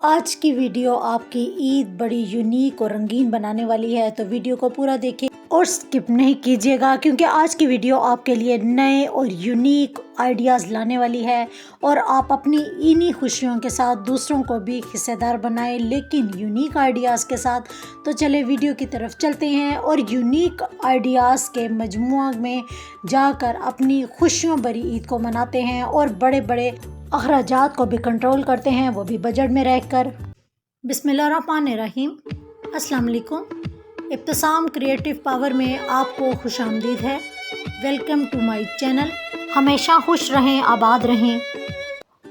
आज की वीडियो आपकी ईद बड़ी यूनिक और रंगीन बनाने वाली है, तो वीडियो को पूरा देखें और स्किप नहीं कीजिएगा क्योंकि आज की वीडियो आपके लिए नए और यूनिक आइडियाज़ लाने वाली है और आप अपनी इन्हीं खुशियों के साथ दूसरों को भी हिस्सेदार बनाएं, लेकिन यूनिक आइडियाज़ के साथ। तो चले वीडियो की तरफ चलते हैं और यूनिक आइडियाज़ के मजमूआ में जाकर अपनी खुशियों भरी ईद को मनाते हैं और बड़े बड़े अखराजात को भी कंट्रोल करते हैं, वो भी बजट में रहकर। बिस्मिल्लाहिर्रहमानिर्रहीम। अस्सलाम वालेकुम। इब्तिसाम क्रिएटिव पावर में आपको खुशामदीद है। Welcome to my channel. हमेशा खुश रहें, आबाद रहें।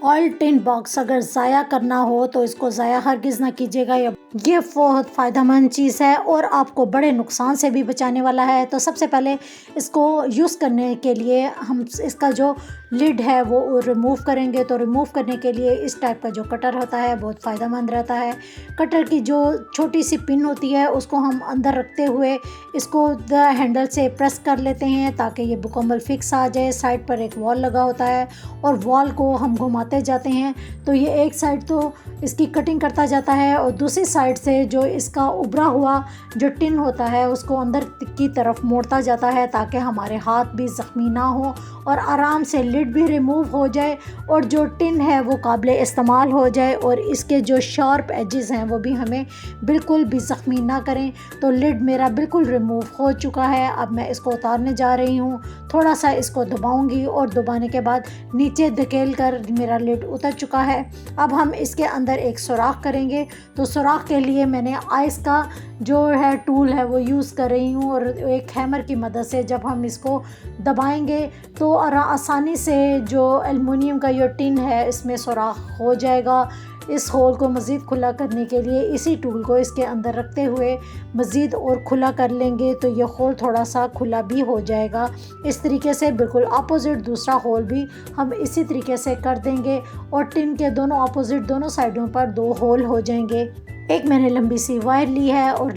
ऑयल टिन बॉक्स अगर ज़ाया करना हो तो इसको ज़ाया हरगिज़ ना कीजिएगा। ये बहुत फ़ायदेमंद चीज़ है और आपको बड़े नुकसान से भी बचाने वाला है। तो सबसे पहले इसको यूज़ करने के लिए हम इसका जो लिड है वो रिमूव करेंगे। तो रिमूव करने के लिए इस टाइप का जो कटर होता है बहुत फ़ायदेमंद रहता है। कटर की जो छोटी सी पिन होती है उसको हम अंदर रखते हुए इसको हैंडल से प्रेस कर लेते हैं ताकि ये मुकम्मल फिक्स आ जाए। साइड पर एक वॉल लगा होता है और वॉल को हम घुमाते जाते हैं तो ये एक साइड तो इसकी कटिंग करता जाता है और दूसरी साइड से जो इसका उभरा हुआ जो टिन होता है उसको अंदर की तरफ मोड़ता जाता है ताकि हमारे हाथ भी ज़ख्मी ना हो और आराम से लिड भी रिमूव हो जाए और जो टिन है वो काबिल इस्तेमाल हो जाए और इसके जो शार्प एजेस हैं वो भी हमें बिल्कुल भी ज़ख्मी ना करें। तो लिड मेरा बिल्कुल रिमूव हो चुका है। अब मैं इसको उतारने जा रही हूँ। थोड़ा सा इसको दबाऊंगी और दबाने के बाद नीचे धकेल कर मेरा लिड उतर चुका है। अब हम इसके अंदर एक सुराख करेंगे। तो सुराख के लिए मैंने आइस का जो है टूल है वो यूज़ कर रही हूँ और एक हैमर की मदद से जब हम इसको दबाएंगे तो आसानी से जो एल्युमिनियम का ये टिन है इसमें सुराख हो जाएगा। इस होल को मज़ीद खुला करने के लिए इसी टूल को इसके अंदर रखते हुए मज़ीद और खुला कर लेंगे तो ये होल थोड़ा सा खुला भी हो जाएगा। इस तरीके से बिल्कुल अपोजिट दूसरा होल भी हम इसी तरीके से कर देंगे और टिन के दोनों अपोजिट दोनों साइडों पर 2 होल हो जाएंगे। एक मैंने लंबी सी वायर ली है और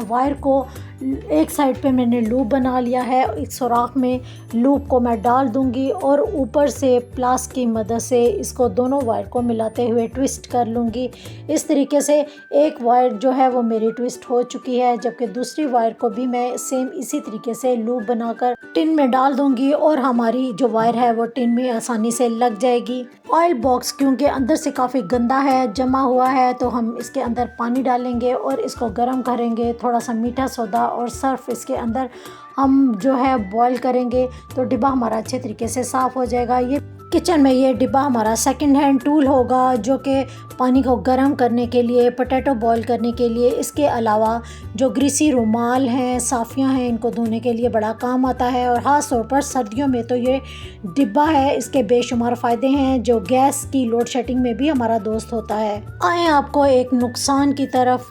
वायर को एक साइड पे मैंने लूप बना लिया है। एक सुराख में लूप को मैं डाल दूंगी और ऊपर से प्लास की मदद से इसको दोनों वायर को मिलाते हुए ट्विस्ट कर लूँगी। इस तरीके से एक वायर जो है वो मेरी ट्विस्ट हो चुकी है, जबकि दूसरी वायर को भी मैं सेम इसी तरीके से लूप बनाकर टिन में डाल दूंगी और हमारी जो वायर है वो टिन में आसानी से लग जाएगी। ऑयल बॉक्स क्योंकि अंदर से काफ़ी गंदा है, जमा हुआ है, तो हम इसके अंदर पानी डालेंगे और इसको गर्म करेंगे। थोड़ा सा मीठा सोडा और सर्फ इसके अंदर हम जो है बॉईल करेंगे तो डिब्बा हमारा अच्छे तरीके से साफ़ हो जाएगा। ये किचन में ये डिब्बा हमारा सेकंड हैंड टूल होगा जो कि पानी को गर्म करने के लिए, पोटैटो बॉईल करने के लिए, इसके अलावा जो ग्रीसी रुमाल हैं, साफ़ियाँ हैं, इनको धोने के लिए बड़ा काम आता है। और ख़ास तौर पर सर्दियों में तो ये डिब्बा है, इसके बेशुमार फ़ायदे हैं जो गैस की लोड शेडिंग में भी हमारा दोस्त होता है। आए आपको एक नुकसान की तरफ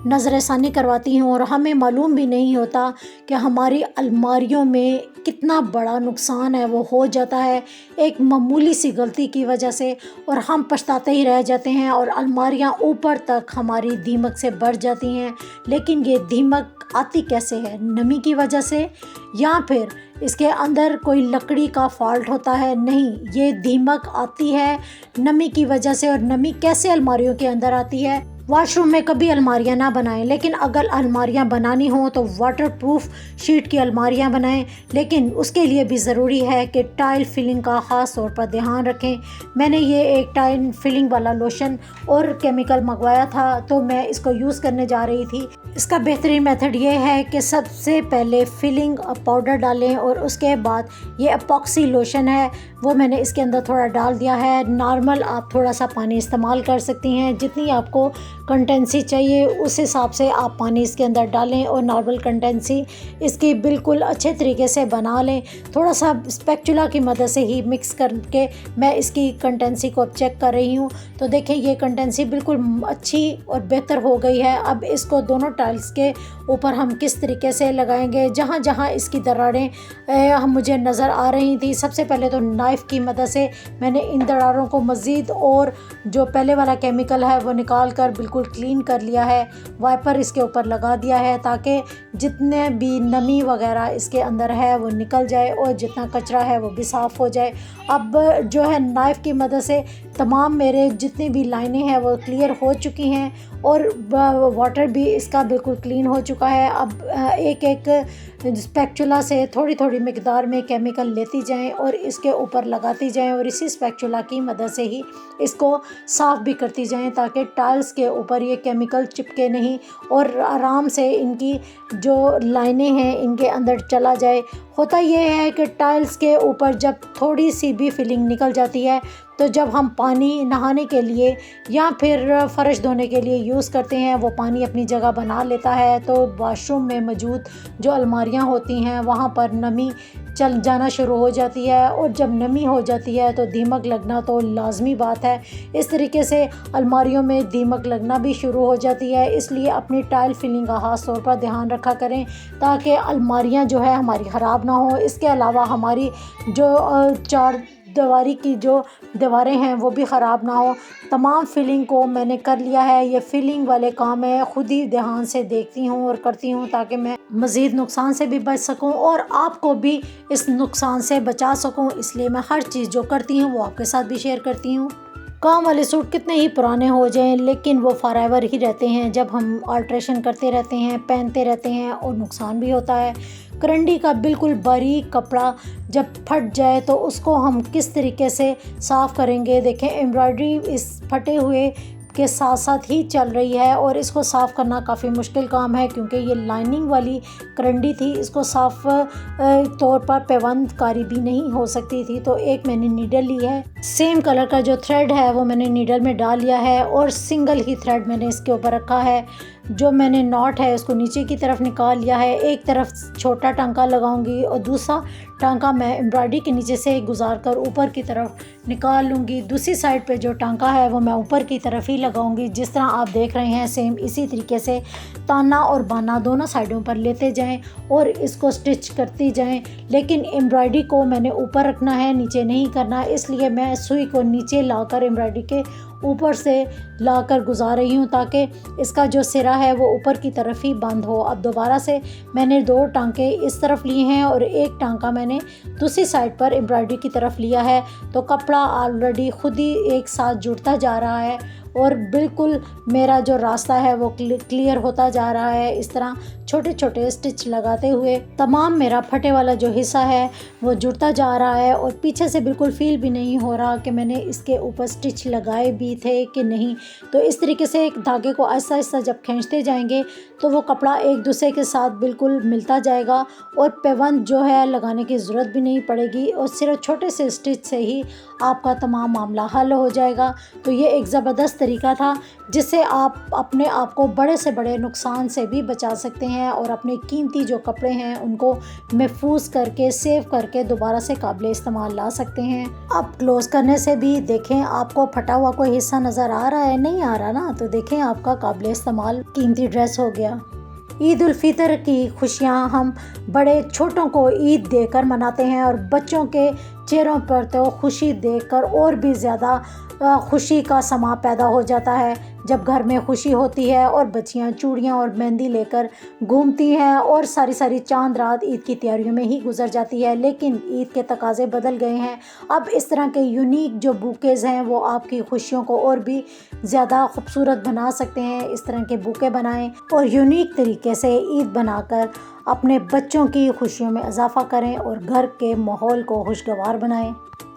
नज़रसानी करवाती हूँ। और हमें मालूम भी नहीं होता कि हमारी अलमारियों में कितना बड़ा नुकसान है वो हो जाता है एक मामूली सी गलती की वजह से, और हम पछताते ही रह जाते हैं और अलमारियां ऊपर तक हमारी दीमक से भर जाती हैं। लेकिन ये दीमक आती कैसे है? नमी की वजह से या फिर इसके अंदर कोई लकड़ी का फॉल्ट होता है? नहीं, ये दीमक आती है नमी की वजह से। और नमी कैसे अलमारियों के अंदर आती है? वॉशरूम में कभी अलमारियां ना बनाएं, लेकिन अगर अलमारियां बनानी हो तो वाटरप्रूफ शीट की अलमारियां बनाएं। लेकिन उसके लिए भी ज़रूरी है कि टाइल फिलिंग का ख़ास तौर पर ध्यान रखें। मैंने ये एक टाइल फिलिंग वाला लोशन और केमिकल मंगवाया था तो मैं इसको यूज़ करने जा रही थी। इसका बेहतरीन मेथड ये है कि सबसे पहले फिलिंग पाउडर डालें और उसके बाद ये अपॉक्सी लोशन है वो मैंने इसके अंदर थोड़ा डाल दिया है। नॉर्मल आप थोड़ा सा पानी इस्तेमाल कर सकती हैं, जितनी आपको कंटेंसी चाहिए उस हिसाब से आप पानी इसके अंदर डालें और नॉर्मल कंटेंसी इसकी बिल्कुल अच्छे तरीके से बना लें। थोड़ा सा स्पैचुला की मदद से ही मिक्स करके मैं इसकी कंटेंसी को चेक कर रही हूँ। तो देखें ये कंटेंसी बिल्कुल अच्छी और बेहतर हो गई है। अब इसको दोनों टाइल्स के ऊपर हम किस तरीके से लगाएंगे, जहाँ जहाँ इसकी दरारें हम मुझे नज़र आ रही थी, सबसे पहले तो नाइफ़ की मदद से मैंने इन दरारों को मज़ीद और जो पहले वाला केमिकल है वो निकाल कर बिल्कुल बिल्कुल क्लीन कर लिया है। वाइपर इसके ऊपर लगा दिया है ताकि जितने भी नमी वगैरह इसके अंदर है वो निकल जाए और जितना कचरा है वो भी साफ़ हो जाए। अब जो है नाइफ़ की मदद से तमाम मेरे जितनी भी लाइनें हैं वो क्लियर हो चुकी हैं और वाटर भी इसका बिल्कुल क्लीन हो चुका है। अब एक एक स्पैचुला से थोड़ी थोड़ी मिकदार में केमिकल लेती जाएं और इसके ऊपर लगाती जाएं और इसी स्पैचुला की मदद से ही इसको साफ़ भी करती जाएं ताकि टाइल्स के ऊपर ये केमिकल चिपके नहीं और आराम से इनकी जो लाइनें हैं इनके अंदर चला जाए। होता ये है कि टाइल्स के ऊपर जब थोड़ी सी भी फिलिंग निकल जाती है तो जब हम पानी नहाने के लिए या फिर फ़र्श धोने के लिए यूज़ करते हैं वो पानी अपनी जगह बना लेता है, तो वॉशरूम में मौजूद जो अलमारियां होती हैं वहाँ पर नमी चल जाना शुरू हो जाती है और जब नमी हो जाती है तो दीमक लगना तो लाजमी बात है। इस तरीके से अलमारियों में दीमक लगना भी शुरू हो जाती है। इसलिए अपनी टाइल फिलिंग का ख़ास तौर पर ध्यान रखा करें ताकि अलमारियां जो है हमारी ख़राब ना हो। इसके अलावा हमारी जो चार दीवारी की जो दीवारें हैं वो भी ख़राब ना हो। तमाम फिलिंग को मैंने कर लिया है। ये फिलिंग वाले काम मैं ख़ुद ही ध्यान से देखती हूँ और करती हूँ ताकि मैं मज़ीद नुकसान से भी बच सकूँ और आपको भी इस नुकसान से बचा सकूँ। इसलिए मैं हर चीज़ जो करती हूँ वो आपके साथ भी शेयर करती हूँ। काम वाले सूट कितने ही पुराने हो जाएं लेकिन वो फॉरएवर ही रहते हैं जब हम अल्ट्रेशन करते रहते हैं, पहनते रहते हैं और नुकसान भी होता है। करंडी का बिल्कुल बारीक कपड़ा जब फट जाए तो उसको हम किस तरीके से साफ़ करेंगे। देखें एम्ब्रॉयडरी इस फटे हुए के साथ साथ ही चल रही है और इसको साफ़ करना काफ़ी मुश्किल काम है क्योंकि ये लाइनिंग वाली करंडी थी। इसको साफ़ तौर पर पैबंदकारी भी नहीं हो सकती थी। तो एक मैंने नीडल ली है, सेम कलर का जो थ्रेड है वो मैंने नीडल में डाल लिया है और सिंगल ही थ्रेड मैंने इसके ऊपर रखा है। जो मैंने नॉट है उसको नीचे की तरफ निकाल लिया है। एक तरफ छोटा टांका लगाऊंगी और दूसरा टांका मैं एम्ब्रॉयडरी के नीचे से गुजार कर ऊपर की तरफ निकाल लूँगी। दूसरी साइड पे जो टांका है वो मैं ऊपर की तरफ ही लगाऊंगी। जिस तरह आप देख रहे हैं सेम इसी तरीके से ताना और बाना दोनों साइडों पर लेते जाएं और इसको स्टिच करती जाएं। लेकिन एम्ब्रॉयडरी को मैंने ऊपर रखना है, नीचे नहीं करना। इसलिए मैं सुई को नीचे लाकर एम्ब्रॉयडरी के ऊपर से लाकर गुजार रही हूँ ताकि इसका जो सिरा है वो ऊपर की तरफ ही बंद हो। अब दोबारा से मैंने दो टांके इस तरफ लिए हैं और एक टांका मैंने दूसरी साइड पर एम्ब्रॉयडरी की तरफ लिया है। तो कपड़ा ऑलरेडी खुद ही एक साथ जुड़ता जा रहा है और बिल्कुल मेरा जो रास्ता है वो क्लियर होता जा रहा है। इस तरह छोटे छोटे स्टिच लगाते हुए तमाम मेरा फटे वाला जो हिस्सा है वो जुड़ता जा रहा है और पीछे से बिल्कुल फील भी नहीं हो रहा कि मैंने इसके ऊपर स्टिच लगाए भी थे कि नहीं। तो इस तरीके से एक धागे को आहिस्ता आहिस्ता जब खींचते जाएंगे तो वो कपड़ा एक दूसरे के साथ बिल्कुल मिलता जाएगा और पैबंद जो है लगाने की ज़रूरत भी नहीं पड़ेगी और सिर्फ छोटे से स्टिच से ही आपका तमाम मामला हल हो जाएगा। तो ये एक ज़बरदस्त तरीका था जिससे आप अपने आप को बड़े से बड़े नुकसान से भी बचा सकते हैं और अपने कीमती जो कपड़े हैं उनको महफूज करके सेव करके दोबारा से काबिल इस्तेमाल ला सकते हैं। अब क्लोज़ करने से भी देखें आपको फटा हुआ कोई हिस्सा नज़र आ रहा है, नहीं आ रहा ना, तो देखें आपका काबिल इस्तेमाल कीमती ड्रेस हो गया। ईद उल फितर की खुशियाँ हम बड़े छोटों को ईद देकर मनाते हैं और बच्चों के चेहरों पर तो खुशी देखकर और भी ज़्यादा खुशी का समा पैदा हो जाता है जब घर में खुशी होती है और बच्चियां चूड़ियां और मेहंदी लेकर घूमती हैं और सारी सारी चांद रात ईद की तैयारियों में ही गुजर जाती है। लेकिन ईद के तकाजे बदल गए हैं। अब इस तरह के यूनिक जो बुकेज़ हैं वो आपकी खुशियों को और भी ज़्यादा खूबसूरत बना सकते हैं। इस तरह के बुके बनाएं और यूनिक तरीके से ईद बनाकर अपने बच्चों की खुशियों में इजाफा करें और घर के माहौल को खुशगवार बनाएं।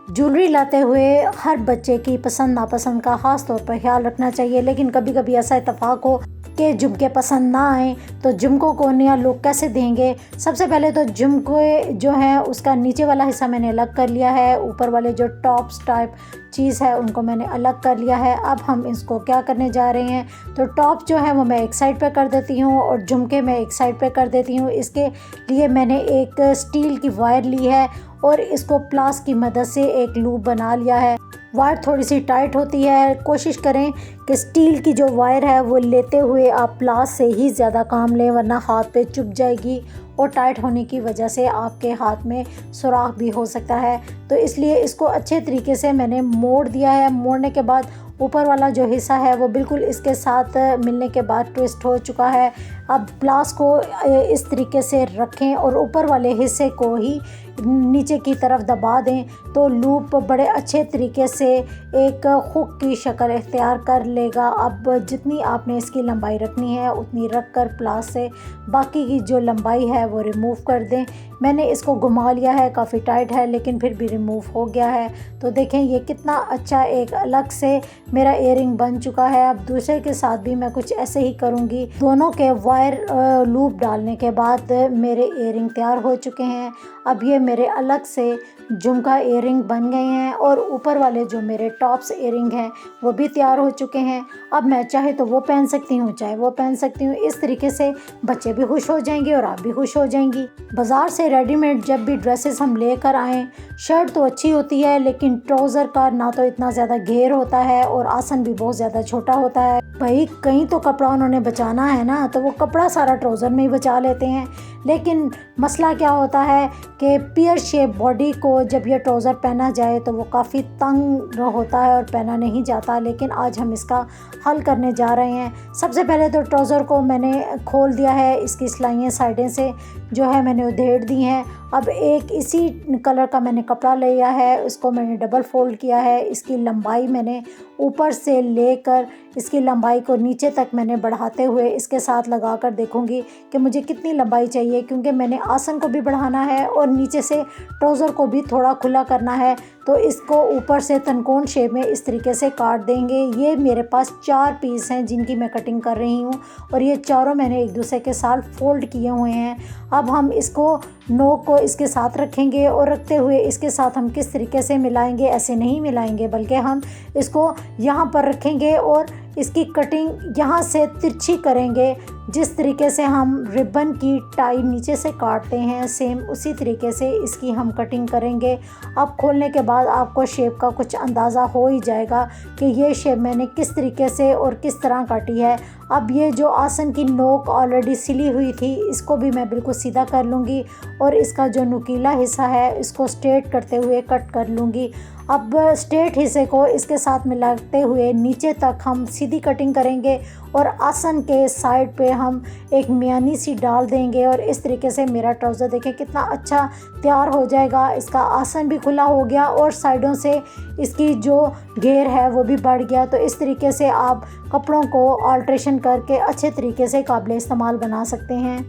ज्वेलरी लाते हुए हर बच्चे की पसंद नापसंद का ख़ास तौर पर ख्याल रखना चाहिए। लेकिन कभी कभी ऐसा इत्तेफाक हो कि झुमके पसंद ना आए तो झुमकों को नया लुक कैसे देंगे। सबसे पहले तो झुमके जो है उसका नीचे वाला हिस्सा मैंने अलग कर लिया है, ऊपर वाले जो टॉप्स टाइप चीज़ है उनको मैंने अलग कर लिया है। अब हम इसको क्या करने जा रहे हैं, तो टॉप जो है वो मैं एक साइड पे कर देती हूँ और झुमके मैं एक साइड पे कर देती हूँ। इसके लिए मैंने एक स्टील की वायर ली है और इसको प्लास की मदद से एक लूप बना लिया है। वायर थोड़ी सी टाइट होती है, कोशिश करें कि स्टील की जो वायर है वो लेते हुए आप प्लास से ही ज़्यादा काम लें, वरना हाथ पे चुभ जाएगी और टाइट होने की वजह से आपके हाथ में सुराख भी हो सकता है। तो इसलिए इसको अच्छे तरीके से मैंने मोड़ दिया है। मोड़ने के बाद ऊपर वाला जो हिस्सा है वो बिल्कुल इसके साथ मिलने के बाद ट्विस्ट हो चुका है। अब प्लास को इस तरीके से रखें और ऊपर वाले हिस्से को ही नीचे की तरफ दबा दें तो लूप बड़े अच्छे तरीके से एक हुक की शक्ल इख्तियार कर लेगा। अब जितनी आपने इसकी लंबाई रखनी है उतनी रख कर प्लास से बाकी की जो लंबाई है वो रिमूव कर दें। मैंने इसको घुमा लिया है, काफ़ी टाइट है लेकिन फिर भी रिमूव हो गया है। तो देखें ये कितना अच्छा एक अलग से मेरा इयरिंग बन चुका है। अब दूसरे के साथ भी मैं कुछ ऐसे ही करूँगी। दोनों के वायर लूप डालने के बाद मेरे इयरिंग तैयार हो चुके हैं। अब ये मेरे अलग से झुमका इयरिंग बन गए हैं और ऊपर वाले जो मेरे टॉप्स इयरिंग हैं वो भी तैयार हो चुके हैं। अब मैं चाहे तो वो पहन सकती हूँ, चाहे वो पहन सकती हूँ। इस तरीके से बच्चे भी खुश हो जाएंगे और आप भी खुश हो जाएंगी। बाज़ार से रेडीमेड जब भी ड्रेसेस हम लेकर आएँ, शर्ट तो अच्छी होती है लेकिन ट्राउज़र का ना तो इतना ज़्यादा घेर होता है और आसन भी बहुत ज़्यादा छोटा होता है। भाई कहीं तो कपड़ा उन्होंने बचाना है ना, तो वो कपड़ा सारा ट्राउज़र में ही बचा लेते हैं। लेकिन मसला क्या होता है कि पियर शेप बॉडी को जब ये ट्राउज़र पहना जाए तो वो काफ़ी तंग होता है और पहना नहीं जाता। लेकिन आज हम इसका हल करने जा रहे हैं। सबसे पहले तो ट्राउज़र को मैंने खोल दिया है, इसकी सिलाइयाँ साइडें से जो है मैंने उधेड़ दी हैं। अब एक इसी कलर का मैंने कपड़ा लिया है, उसको मैंने डबल फोल्ड किया है। इसकी लंबाई मैंने ऊपर से लेकर इसकी लंबाई को नीचे तक मैंने बढ़ाते हुए इसके साथ लगा कर देखूंगी कि मुझे कितनी लंबाई चाहिए, क्योंकि मैंने आसन को भी बढ़ाना है और नीचे से ट्राउज़र को भी थोड़ा खुला करना है। तो इसको ऊपर से तनकोन शेप में इस तरीके से काट देंगे। ये मेरे पास 4 पीस हैं जिनकी मैं कटिंग कर रही हूँ और ये चारों मैंने एक दूसरे के साथ फोल्ड किए हुए हैं। अब हम इसको नोक को इसके साथ रखेंगे और रखते हुए इसके साथ हम किस तरीके से मिलाएंगे, ऐसे नहीं मिलाएंगे बल्कि हम इसको यहाँ पर रखेंगे और इसकी कटिंग यहाँ से तिरछी करेंगे। जिस तरीके से हम रिबन की टाई नीचे से काटते हैं सेम उसी तरीके से इसकी हम कटिंग करेंगे। अब खोलने के बाद आपको शेप का कुछ अंदाज़ा हो ही जाएगा कि ये शेप मैंने किस तरीके से और किस तरह काटी है। अब ये जो आसन की नोक ऑलरेडी सिली हुई थी इसको भी मैं बिल्कुल सीधा कर लूँगी और इसका जो नुकीला हिस्सा है इसको स्ट्रेट करते हुए कट कर लूँगी। अब स्ट्रेट हिस्से को इसके साथ मिलाते हुए नीचे तक हम सीधी कटिंग करेंगे और आसन के साइड पे हम एक मियानी सी डाल देंगे और इस तरीके से मेरा ट्राउज़र देखें कितना अच्छा तैयार हो जाएगा। इसका आसन भी खुला हो गया और साइडों से इसकी जो घेर है वो भी बढ़ गया। तो इस तरीके से आप कपड़ों को अल्ट्रेशन करके अच्छे तरीके से काबिल इस्तेमाल बना सकते हैं।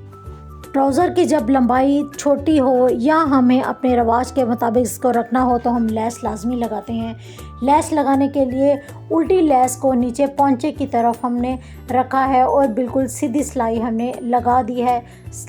ट्राउज़र की जब लंबाई छोटी हो या हमें अपने रवाज के मुताबिक इसको रखना हो तो हम लेस लाजमी लगाते हैं। लेस लगाने के लिए उल्टी लेस को नीचे पौंचे की तरफ हमने रखा है और बिल्कुल सीधी सिलाई हमने लगा दी है।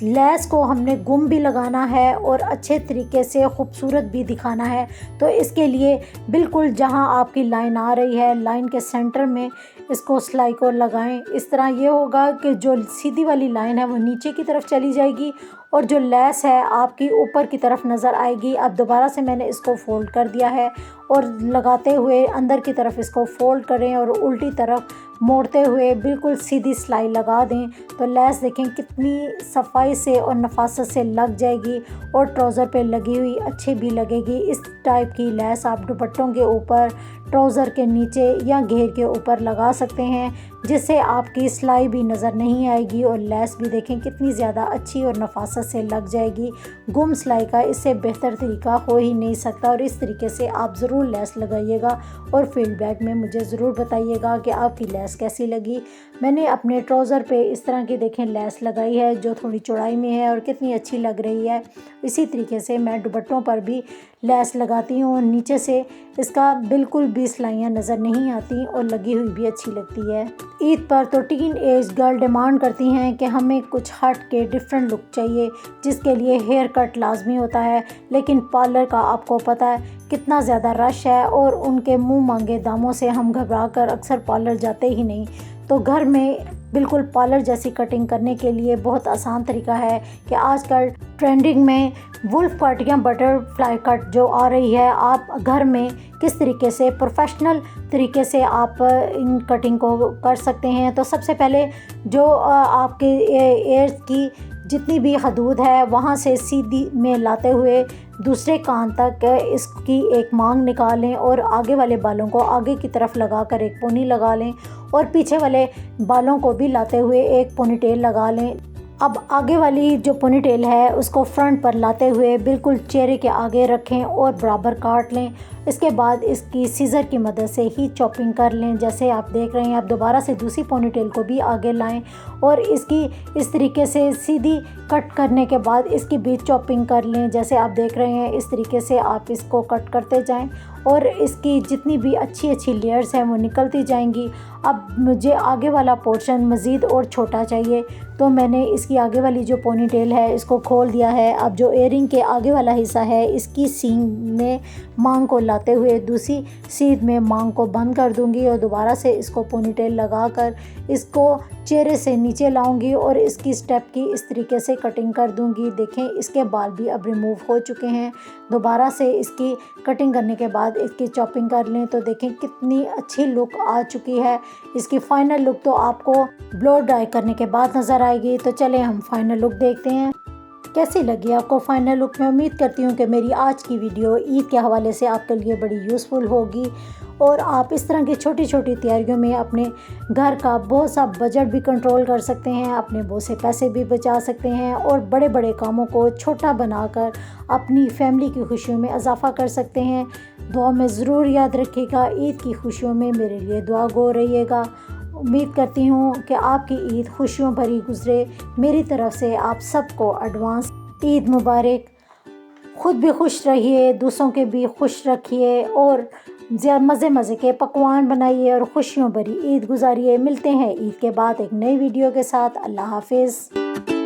लेस को हमने गुम भी लगाना है और अच्छे तरीके से खूबसूरत भी दिखाना है। तो इसके लिए बिल्कुल जहां आपकी लाइन आ रही है लाइन के सेंटर में इसको सिलाई को लगाएं। इस तरह ये होगा कि जो सीधी वाली लाइन है वो नीचे की तरफ चली जाएगी और जो लेस है आपकी ऊपर की तरफ नज़र आएगी। अब दोबारा से मैंने इसको फोल्ड कर दिया है और लगाते हुए अंदर की तरफ इसको फोल्ड करें और उल्टी तरफ मोड़ते हुए बिल्कुल सीधी सिलाई लगा दें। तो लेस देखें कितनी सफाई से और नफासत से लग जाएगी और ट्राउज़र पे लगी हुई अच्छी भी लगेगी। इस टाइप की लेस आप दुपट्टों के ऊपर, ट्राउज़र के नीचे या घेर के ऊपर लगा सकते हैं जिससे आपकी सिलाई भी नज़र नहीं आएगी और लेस भी देखें कितनी ज़्यादा अच्छी और नफासत से लग जाएगी। गुम सिलाई का इससे बेहतर तरीका हो ही नहीं सकता और इस तरीके से आप ज़रूर लेस लगाइएगा और फीडबैक में मुझे ज़रूर बताइएगा कि आपकी लेस कैसी लगी। मैंने अपने ट्राउज़र पे इस तरह की देखें लेस लगाई है जो थोड़ी चौड़ाई में है और कितनी अच्छी लग रही है। इसी तरीके से मैं दुपट्टों पर भी लेस लगाती हूँ और नीचे से इसका बिल्कुल भी सिलाइयाँ नज़र नहीं आती और लगी हुई भी अच्छी लगती है। ईद पर तो टीन एज गर्ल डिमांड करती हैं कि हमें कुछ हट के डिफरेंट लुक चाहिए जिसके लिए हेयर कट लाजमी होता है, लेकिन पार्लर का आपको पता है कितना ज़्यादा रश है और उनके मुंह मांगे दामों से हम घबरा कर अक्सर पार्लर जाते ही नहीं। तो घर में बिल्कुल पार्लर जैसी कटिंग करने के लिए बहुत आसान तरीका है कि आजकल ट्रेंडिंग में वुल्फ कट या बटरफ्लाई कट जो आ रही है, आप घर में किस तरीके से प्रोफेशनल तरीके से आप इन कटिंग को कर सकते हैं। तो सबसे पहले जो आपके एयर्स की जितनी भी हदूद है वहाँ से सीधी में लाते हुए दूसरे कान तक इसकी एक मांग निकालें और आगे वाले बालों को आगे की तरफ लगाकर एक पोनी लगा लें और पीछे वाले बालों को भी लाते हुए एक पोनीटेल लगा लें। अब आगे वाली जो पोनीटेल है उसको फ्रंट पर लाते हुए बिल्कुल चेहरे के आगे रखें और बराबर काट लें। इसके बाद इसकी सीज़र की मदद से ही चॉपिंग कर लें। जैसे आप देख रहे हैं, आप दोबारा से दूसरी पोनीटेल को भी आगे लाएं और इसकी इस तरीके से सीधी कट करने के बाद इसकी बीच चॉपिंग कर लें। जैसे आप देख रहे हैं, इस तरीके से आप इसको कट करते जाएं और इसकी जितनी भी अच्छी लेयर्स हैं वो निकलती जाएंगी। अब मुझे आगे वाला पोर्शन मज़ीद और छोटा चाहिए, तो मैंने इसकी आगे वाली जो पोनीटेल है इसको खोल दिया है। अब जो एयरिंग के आगे वाला हिस्सा है इसकी सींग में मांग को लाते हुए दूसरी सीध में मांग को बंद कर दूंगी और दोबारा से इसको पोनीटेल लगाकर इसको चेहरे से नीचे लाऊंगी और इसकी स्टेप की इस तरीके से कटिंग कर दूंगी। देखें, इसके बाल भी अब रिमूव हो चुके हैं। दोबारा से इसकी कटिंग करने के बाद इसकी चॉपिंग कर लें तो देखें कितनी अच्छी लुक आ चुकी है। इसकी फ़ाइनल लुक तो आपको ब्लो ड्राई करने के बाद नज़र आएगी। तो चलें हम फाइनल लुक देखते हैं। कैसी लगी आपको फाइनल लुक? मैं उम्मीद करती हूँ कि मेरी आज की वीडियो ईद के हवाले से आपके लिए बड़ी यूज़फुल होगी और आप इस तरह की छोटी छोटी तैयारियों में अपने घर का बहुत सा बजट भी कंट्रोल कर सकते हैं, अपने बहुत से पैसे भी बचा सकते हैं और बड़े बड़े कामों को छोटा बनाकर अपनी फैमिली की खुशियों में इजाफा कर सकते हैं। दुआ में ज़रूर याद रखिएगा, ईद की खुशियों में मेरे लिए दुआ गो रहिएगा। उम्मीद करती हूँ कि आपकी ईद खुशियों भरी गुजरे। मेरी तरफ से आप सबको एडवांस ईद मुबारक। खुद भी खुश रहिए, दूसरों के भी खुश रखिए और मज़े के पकवान बनाइए और खुशियों भरी ईद गुजारिए। मिलते हैं ईद के बाद एक नई वीडियो के साथ। अल्लाह हाफिज़।